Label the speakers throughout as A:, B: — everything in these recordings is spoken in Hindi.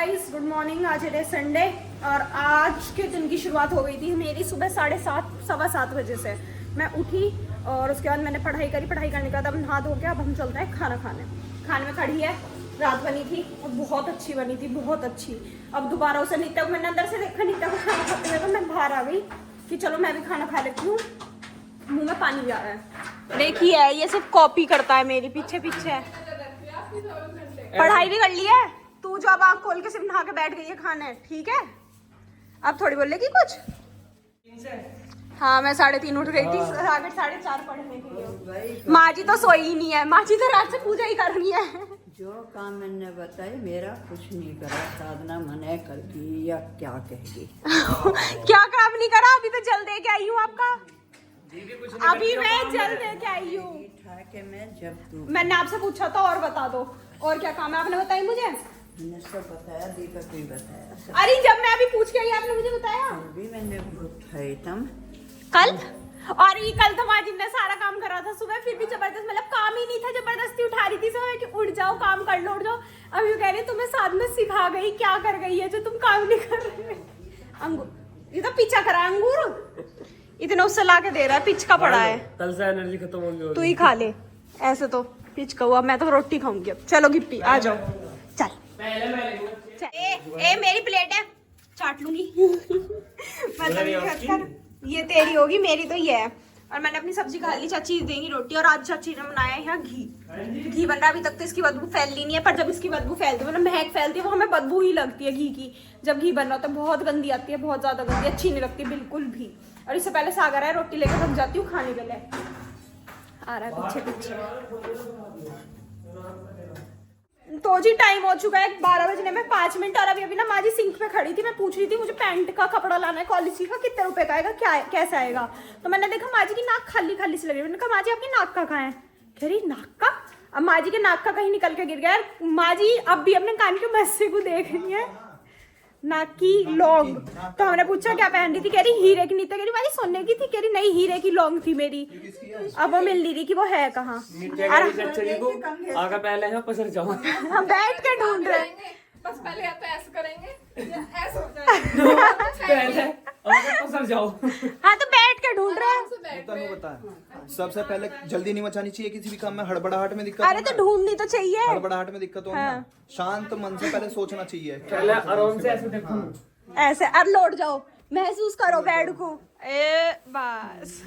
A: Guys good morning. आज है संडे और आज के दिन की शुरुआत हो गई थी मेरी सुबह 7:30 7:15 बजे से। मैं उठी और उसके बाद मैंने पढ़ाई करी। पढ़ाई करने के बाद अब नहा धो के अब हम चलते हैं खाना खाने। खाने में कढ़ी है, रात बनी थी और बहुत अच्छी बनी थी, बहुत अच्छी। अब दोबारा उसे नीता को मैंने अंदर से देखा, नीता को खाना खाते हुए तो मैं बाहर आ गई कि चलो मैं भी खाना खा लेती हूँ। मुँह में पानी भी आ रहा है। देखिए ये सिर्फ कॉपी करता है मेरी, पीछे पीछे। पढ़ाई भी कर ली है तू, जो अब आँख खोल के सिर्फ नहा के बैठ गई है खाने, ठीक है? अब थोड़ी बोलेगी कुछ। हाँ मैं 3:30 उठ गई थी, 4:30 पढ़ने के लिए। माँ जी तो सोई ही नहीं है, माँ जी तो रात से पूजा ही कर रही है।
B: जो काम मैंने बताया मेरा कुछ नहीं करा, साधना मने कर दी या क्या कहेगी।
A: क्या काम नहीं करा? अभी तो जल दे के आई हूँ आपका। अभी मैं जल दे के आई हूँ। मैंने आपसे पूछा था और बता दो और क्या काम है, आपने बताई मुझे?
B: मैंने सब बताया, दीपक भी बताया।
A: अरे जब मैं अभी पूछ के आई आपने मुझे बताया?
B: भी मैंने उठाई तुम
A: कल। और ये कल तो माँ जी ने सारा काम करा था सुबह, फिर भी जबरदस्त, मतलब काम ही नहीं था, जबरदस्ती उठा रही थी सुबह कि उठ जाओ काम कर लो, उठ जाओ। अब ये कह रही तुम्हें साथ में सिखा गई, क्या कर गई है जो तुम काम नहीं कर रहे? अंगूर, ये तो पीछा करा अंगूर, इतना उससे ला के दे रहा है, पिचका पड़ा है।
C: कल से एनर्जी खत्म हो गई।
A: तू ही खा ले, ऐसे तो पिचका हुआ। मैं तो रोटी खाऊंगी अब। चलो गिप्पी आ जाओ, चल। ए मेरी प्लेट है, चाट लूंगी। मतलब ये तेरी होगी, मेरी तो ये है। और मैंने अपनी सब्जी खा ली, चाची देंगी रोटी। और आज चाची ने बनाया है यहाँ घी बन रहा है। अभी तक तो इसकी बदबू फैलनी नहीं है, पर जब इसकी बदबू फैलती है, मतलब महक फैलती है, वो हमें बदबू ही लगती है घी की। जब घी बन रहा होता है बहुत गंदी आती है, बहुत ज्यादा गंदी, अच्छी नहीं लगती बिल्कुल भी। और इससे पहले सागर है, रोटी लेकर थक जाती हूँ खाने के लिए। आ रहा है पीछे पीछे। तो जी टाइम हो चुका है 12 बजने में 5 मिनट। और अभी ना माँ जी सिंक पे खड़ी थी, मैं पूछ रही थी मुझे पैंट का कपड़ा लाना है कॉलेज का, कितने रुपए का आएगा, क्या कैसा आएगा? तो मैंने देखा माँ जी की नाक खाली खाली सी लग रही है। मैंने कहा माँ जी आपकी नाक का कहाँ है? कह रही नाक का। अब माँ जी के नाक का कहीं निकल के गिर गया। माँ जी अब भी अपने कान के मस्से को देख रही है, नाक की लौंग। तो हमने पूछा क्या पहन रही थी? कह रही हीरे की। नहीं तो कह रही भाई सोने की थी। कह रही नहीं हीरे की लौंग थी मेरी। अब वो मिल नहीं रही कि वो है कहाँ।
C: आगे पहले है पसर जाओ।
A: हम बैठ के ढूंढ रहे हैं।
D: बस पहले या तो ऐसे करेंगे या ऐसे हो जाएगा।
C: पहले पसर जाओ।
A: हाँ तो बैठ के ढूंढ रहे हैं।
E: सबसे पहले जल्दी नहीं मचानी चाहिए किसी भी काम में। हड़बड़ाहट में दिक्कत।
A: अरे तो ढूंढनी तो चाहिए।
E: हड़बड़ाहट में दिक्कत हो ना, शांत मन से पहले सोचना चाहिए।
C: पहले आराम से ऐसे देखो,
A: ऐसे अब लौट जाओ, महसूस करो बेड को। ए बस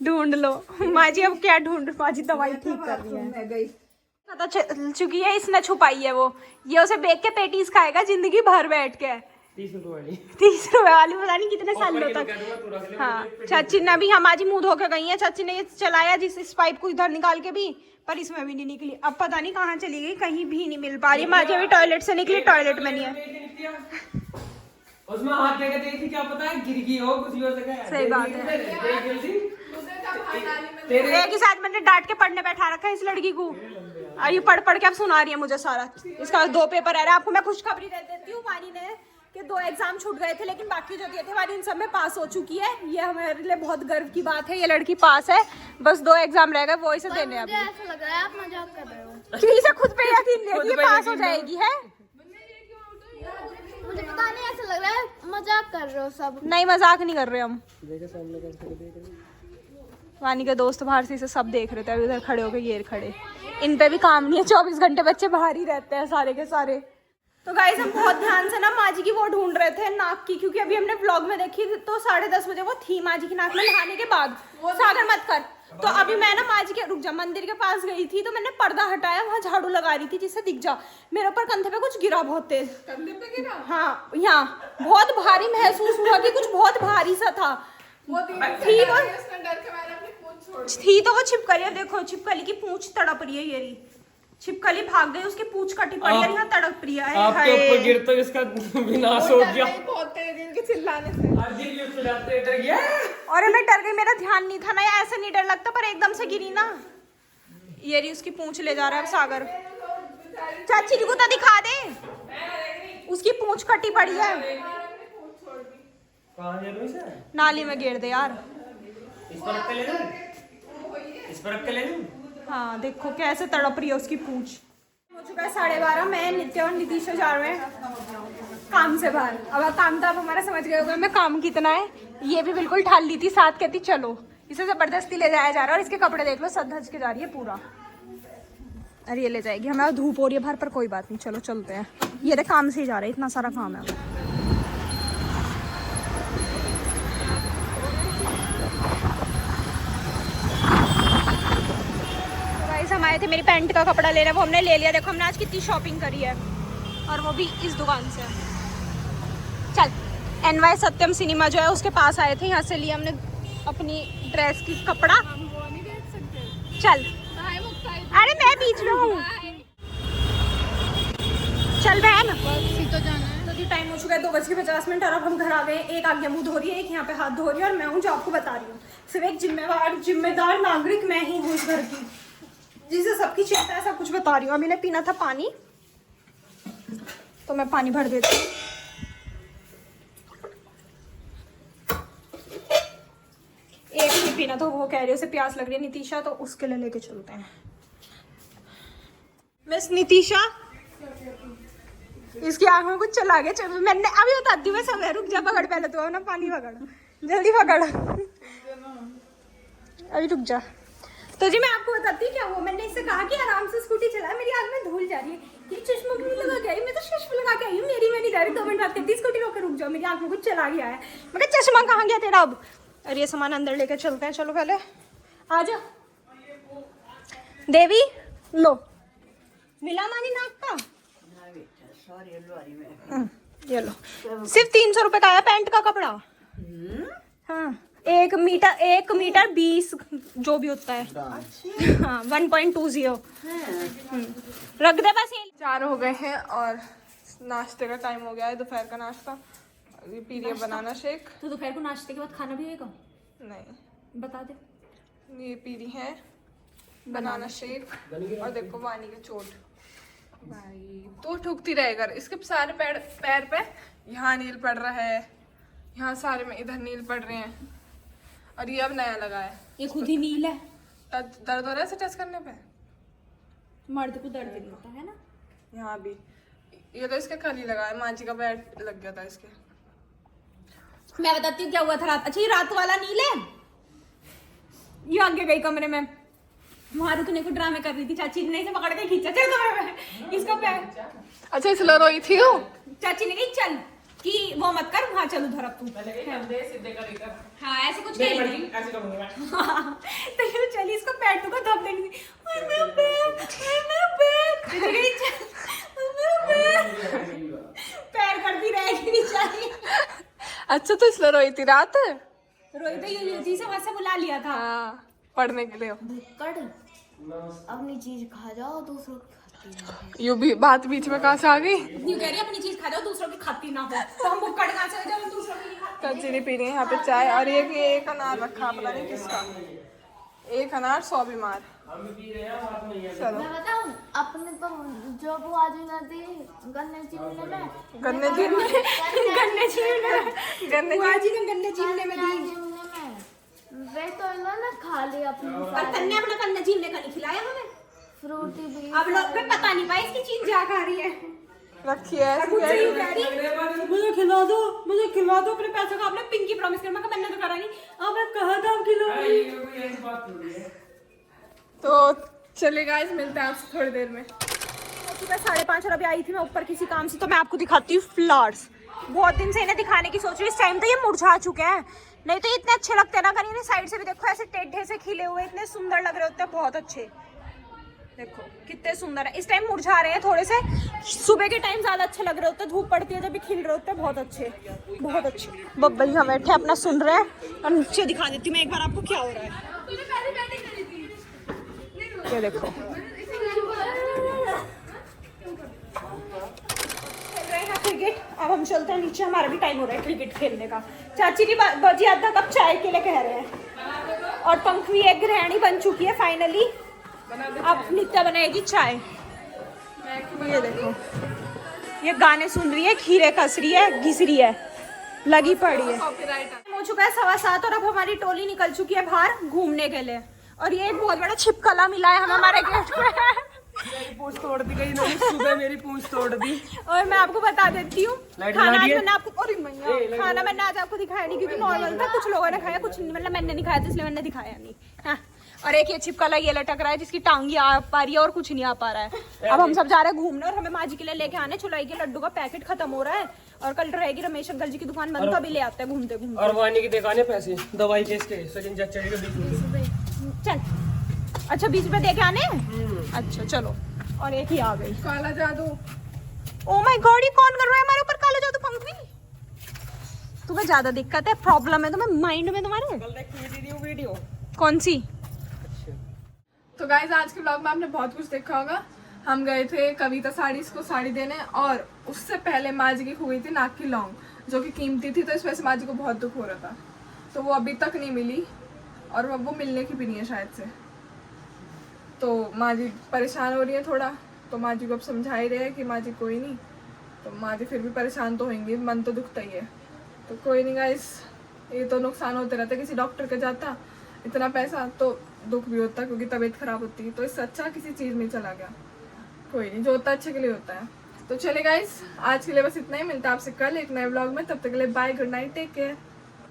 A: ढूंढ लो। माँ जी अब क्या ढूंढ, माँ जी दवाई ठीक कर रही है। पता चल चुकी है इसने छुपाई है वो। ये उसे बेच के पेटीज खाएगा जिंदगी भर बैठ के।
C: 30 रुपए वाली
A: 30 रुपए वाली पता नहीं कितने सालों तक। हाँ चाची ने भी, हम आज ही मुंह धो के गई है। चाची ने ये चलाया जिस इस पाइप को इधर निकाल के भी, पर इसमें भी नहीं निकली। अब पता नहीं कहाँ चली गई, कहीं भी नहीं मिल पा रही। माँ जी अभी टॉयलेट से निकली, टॉयलेट में नहीं है।
C: उसमें हाथ देके देखी, क्या पता है गिर गई हो कुछ और जगह।
A: सही बात है। एक ही साथ मैंने डांट के पढ़ने बैठा रखा है इस लड़की को। ये पढ़ पढ़ के अब सुना रही है मुझे सारा। इसका 2 पेपर है। आपको मैं खुशखबरी दे देती हूँ, वानी ने कि 2 एग्जाम छूट गए थे, लेकिन बाकी जो दिए थे वानी इन सब में पास हो चुकी है। ये हमारे लिए बहुत गर्व की बात है। ये लड़की पास है, बस 2 एग्जाम रह गए, वो इसे देने हैं।
D: ऐसा लग रहा है आप मजाक कर रहे हो।
A: कि इसे खुद पे यकीन नहीं है कि ये पास हो जाएगी है।
D: मुझे पता नहीं, ऐसा लग रहा है मजाक कर रहे हो सब।
A: नहीं मजाक नहीं कर रहे हम। वानी के दोस्त बाहर से इसे सब देख रहे थे, अभी उधर खड़े होकर ये खड़े। इन पे भी काम नहीं है, 24 घंटे बच्चे बाहर ही रहते हैं सारे के सारे। तो गाइस हम बहुत ध्यान से ना माँ जी की वो ढूंढ रहे थे नाक की, क्योंकि अभी हमने व्लॉग में देखी तो 10:30 बजे वो थी माँ जी की नाक में नहाने के बाद। सागर मत कर। तो अभी मैं ना माँ जी के रुक जा मंदिर के पास गई थी, तो मैंने पर्दा हटाया, वहाँ झाड़ू लगा रही थी जिससे दिख जा। मेरे ऊपर कंधे पे कुछ गिरा, बहुत तेज कंधे पे गिरा। हाँ यहाँ बहुत भारी महसूस हुआ कि कुछ बहुत भारी सा था। थी तो वो छिपकली है, देखो छिपकली की पूंछ तड़प रही है। ये रही छिपकली, भाग गई, उसकी पूंछ कटी पड़ी है, यहाँ तड़प रही है।
C: आपके ऊपर गिर तो इसका विनाश हो गया।
D: बहुत तेज इनके चिल्लाने से।
A: और मैं डर गई, मेरा ध्यान नहीं था ना, ऐसे नहीं डर लगता, पर एकदम से गिरी ना। ये रही उसकी पूंछ ले जा रहा है अब सागर। चाची को तो दिखा दे, उसकी पूंछ कटी पड़ी है। नाली में गिर दे यार।
C: इस पर रख के ले लूं?
A: हाँ देखो कैसे तड़प रही है उसकी पूंछ। हो चुका है 12:30। मैं नित्य और नीतीश जा रहे हैं काम से बाहर। अब काम तो आप हमारा समझ गए होगा मैं काम कितना है। ये भी बिल्कुल ठाल ली थी, साथ कहती चलो, इसे जबरदस्ती ले जाया जा रहा है। और इसके कपड़े देख लो, सज धज के जा रही है पूरा। अरे ये ले जाएगी हमें, धूप हो रही है बाहर, पर कोई बात नहीं, चलो चलते हैं। ये देख काम से ही जा रहे हैं, इतना सारा काम है। हम आए थे मेरी पैंट का कपड़ा लेना, वो हमने ले लिया। देखो हमने आज कितनी शॉपिंग करी है, और वो भी इस दुकान से। चल NY सत्यम सिनेमा जो है उसके पास आए थे, यहाँ से लिया हमने अपनी ड्रेस की कपड़ा। चल अरे मैं बीच में हूँ, चल बहन।
D: तो जाना है।
A: तो टाइम हो चुका है 2:50 और अब हम घर आ गए। एक आगे मुंह धो रही है, एक यहाँ पे हाथ धो रही है, और मैं हूँ जो आपको बता रही हूँ। सिर्फ एक जिम्मेदार नागरिक मैं ही हूँ इस घर की, जिसे सबकी चिंता है, सब कुछ बता रही हूँ। अभी ने पीना था पानी, तो मैं पानी भर देती हूँ। एक ही पीना तो वो कह रही है उसे प्यास लग रही है नितीशा, तो उसके लिए लेके चलते हैं। मिस नितीशा, इसकी आंख में कुछ चला गया। मैंने अभी बताती हूँ मैं सब। रुक जा, पकड़ पहले तो ना, पानी पकड़, जल्दी पकड़, अभी रुक जा। तो जी मैं आपको बताती हूँ क्या हुआ। मैंने इससे कहा कि आराम से स्कूटी चला, मेरी आंख में धूल जा रही है। ये चश्मा क्यों लगा के आई? मैं तो चश्मा लगा के आई हूँ, मेरी मैं नहीं जा रही। 2 मिनट बात करती, स्कूटी रोक के रुक जाओ, मेरी आंख में कुछ चला गया है। मैं कहा चश्मा कहाँ गया तेरा अब? अरे ये सामान अंदर लेकर चलते हैं, चलो पहले आ जा। देवी लो, मिला मानी नाक का, ये लो। सिर्फ 300 रुपए का आया पैंट का कपड़ा। हाँ 1 मीटर 20 जो भी होता है। हाँ 1.20। रख दे बस।
D: 4 हो गए हैं और नाश्ते का टाइम हो गया है, दोपहर का नाश्ता। ये पी रही है बनाना शेक।
A: तो दोपहर को नाश्ते के बाद खाना भी होगा?
D: नहीं,
A: बता दे।
D: ये पी रही है बनाना शेक। और देखो वानी के चोट भाई, तो ठुकती रहेगा। इसके सारे पैर पे यहाँ नील पड़ रहा है, यहाँ सारे में इधर नील पड़ रहे हैं। और ये अब नया लगा है,
A: ये खुद ही नील है।
D: दर्द हो रहा है इसे टच करने पे?
A: मर्द को दर्द नहीं होता है ना।
D: यहाँ भी ये तो इसके कल ही लगा है, माँ जी का बैट लग गया था इसके।
A: मैं बताती हूँ क्या हुआ था रात। अच्छा ये रात वाला नील है। ये आगे गई कमरे में, वहां रुकने को ड्रामे कर रही थी। चाची ने इसे पकड़ के खींचा, चल कमरे में, इसका पैर।
D: अच्छा इसलिए रोई थी वो।
A: चाची ने कही चल कि वो मत कर, वहां चल उधर। अब तू हाँ ऐसे कुछ कह रही थी। तो ये चली, इसको पैर टू को दब देनी थी। पैर करती रहेगी बेचारी।
D: अच्छा तो इसलिए रोई थी रात।
A: रोई तो युवती से वहां से बुला लिया था।
D: हाँ पढ़ने के लिए।
F: अपनी चीज खा जाओ, दूसरों की खाती नहीं।
D: यू भी बात बीच में कहाँ से आ गई?
A: यूं कह रही अपनी चीज खा जाओ, दूसरों की खाती ना हो। तो हम बुक्कड़ कहाँ से हो जाओ, दूसरों की नहीं खाते।
D: चाची ने पी रही है यहाँ पे चाय। और एक अनार रखा, पता नहीं किसका। 1 अनार 100 बीमार। चलो
F: मैं बताऊं, अपने तो जो वो आज ना थी गन्ने चीमने में,
D: गन्ने चीमने
A: गन्ने छीलने
D: गन्ने
A: बुआ जी ने गन्ने छीलने में दी।
F: चीमने में वे तो इन्होंने खा लिया अपनी
A: और तन्ने अपना गन्ने छीलने का नहीं खिलाया हमें।
F: फ्रूटी भी।
A: अब लोग पे पता नहीं पाया इसकी चीज जा खा रही है।
D: रखी है
A: मुझे यूं कह रही, मुझे खिला दो, मुझे खिला दो अपने पैसों का। आपने पिंकी प्रॉमिस कर, मैंने तो करा नहीं। आपने कहा था आप खिलाओगे।
D: तो चलिए गाइस, मिलते हैं आपसे थोड़ी देर में।
A: सुबह 5:30 और अभी आई थी मैं ऊपर किसी काम से। तो मैं आपको दिखाती हूँ फ्लावर्स। बहुत दिन से इन्हें दिखाने की सोच रही हूँ। इस टाइम तो ये मुरझा चुके हैं, नहीं तो इतने अच्छे लगते हैं ना। कहीं साइड से भी देखो, ऐसे टेढ़े से खिले हुए इतने सुंदर लग रहे होते हैं, बहुत अच्छे। देखो कितने सुंदर है। इस टाइम मुरझा रहे हैं थोड़े से, सुबह के टाइम ज्यादा अच्छे लग रहे होते हैं। धूप पड़ती है जब भी खिल रहे होते हैं, बहुत अच्छे बहुत अच्छे। बब्बल यहाँ बैठे अपना सुन रहे हैं। और नीचे दिखा देती हूँ मैं एक बार आपको क्या हो रहा है। ये देखो क्रिकेट। अब हम चलते हैं नीचे, हमारा भी टाइम हो रहा है क्रिकेट खेलने का। चाची की बजी आधा कप चाय के लिए कह रहे हैं। और पंखवी एक गृहिणी बन चुकी है फाइनली। अब नित्या बनाएगी चाय। ये देखो, ये गाने सुन रही है, खीरे कस रही है, घिस रही है, लगी पड़ी है। हो चुका है 7:15 और अब हमारी टोली निकल चुकी है बाहर घूमने के लिए। और ये एक बहुत बड़ा छिपकला मिला है हमें हमारे गेट पे।
C: मेरी पूंछ तोड़ दी गई इन्होंने, सुबह मेरी पूंछ तोड़ दी।
A: और मैं आपको बता देती हूँ,
C: लाइट
A: खाना
C: जला
A: आज
C: दिए?
A: मैंने आपको, अरे मैया, खाना मैंने आज आपको दिखाया नहीं क्योंकि नॉर्मल था, कुछ लोगों ने खाया, कुछ मतलब मैंने नहीं खाया था इसलिए मैंने दिखाया नहीं। हाँ। और एक ये छिपकला ये लटक रहा है जिसकी टांगी आ पा रही है और कुछ नहीं आ पा रहा है। अब हम सब जा रहे हैं घूमने और हमें माँ जी के लिए लेके आने चुलाई के लड्डू का पैकेट खत्म हो रहा है और कल रहेगी रमेश अंकल जी की दुकान बंद, तो अभी ले आते हैं घूमते घूमते।
C: और वानी की देखाने पैसे दवाई के इसके सचिन चाचा के बीच में।
A: चल, अच्छा 20 रुपए दे के आने? अच्छा चलो। और एक ही आ गई
D: काला जादू।
A: ओ माय गॉड, ये कौन कर रहा है हमारे ऊपर काला जादू? पंखी, तुम्हें ज्यादा दिक्कत है, प्रॉब्लम है तुम्हें माइंड में तुम्हारे?
C: कल देख वीडियो
A: कौन सी?
D: तो गाइज आज के ब्लॉग में आपने बहुत कुछ देखा होगा। हम गए थे कविता साड़ीज को साड़ी देने और उससे पहले माँ जी की खो गई थी नाक की लौंग, जो कि कीमती थी, तो इस वजह से माँ जी को बहुत दुख हो रहा था। तो वो अभी तक नहीं मिली और अब वो मिलने की भी नहीं है शायद से। तो माँ जी परेशान हो रही है थोड़ा, तो माँ जी को अब समझा ही रहे हैं कि माँ जी कोई नहीं, तो माँ जी फिर भी परेशान तो होंगी, मन तो दुखता ही है। तो कोई नहीं गाइस, ये तो नुकसान होते रहता है, किसी डॉक्टर के जाता इतना पैसा तो दुख भी होता क्योंकि तबीयत खराब होती है, तो इससे अच्छा किसी चीज़ में चला गया। कोई नहीं, जो होता है अच्छे के लिए होता है। तो चले गाइस, आज के लिए बस इतना ही, मिलता है आपसे कल एक नए ब्लॉग में, तब तक के लिए bye, good night, take care.